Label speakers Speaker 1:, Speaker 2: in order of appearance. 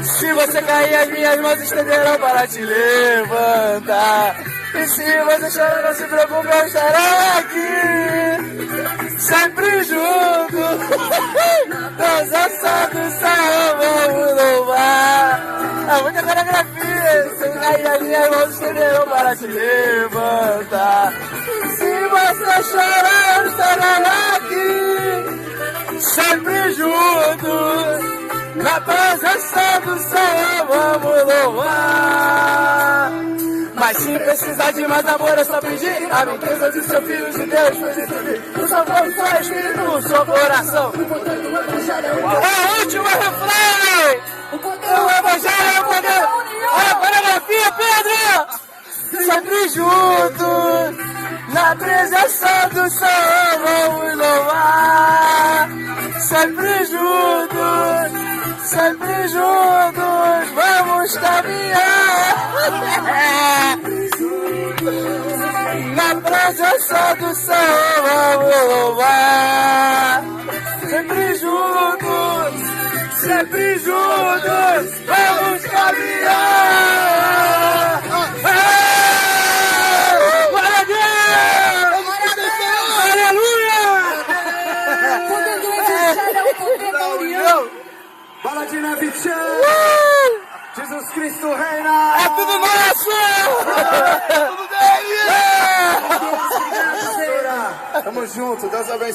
Speaker 1: Se você cair, as minhas mãos estenderão para te levantar. E se você chorar, não se preocupe, eu estarei aqui, sempre junto. Dançando só vamos louvar. É muita coreografia. Se cair, as minhas mãos estenderão para te levantar. Se você chorar, eu estarei aqui, sempre junto. Na presença do Senhor vamos louvar. Mas se precisar de mais amor é só pedir. A riqueza de seu Filho de Deus foi decidir. O seu corpo, seu espírito, o seu coração. É o último refrão. O Evangelho é o poder. É a coreografia, Pedro. Sempre juntos. Na presença do Senhor vamos louvar. Sempre juntos. Sempre juntos vamos caminhar. Na presença do Senhor vamos louvar. Sempre juntos vamos caminhar. Glória a Deus! Aleluia!
Speaker 2: O poder do Evangelho é o poder da união.
Speaker 3: Baladina Vichan! Jesus Cristo reina!
Speaker 1: É tudo nosso!
Speaker 3: Tamo junto, Deus abençoe.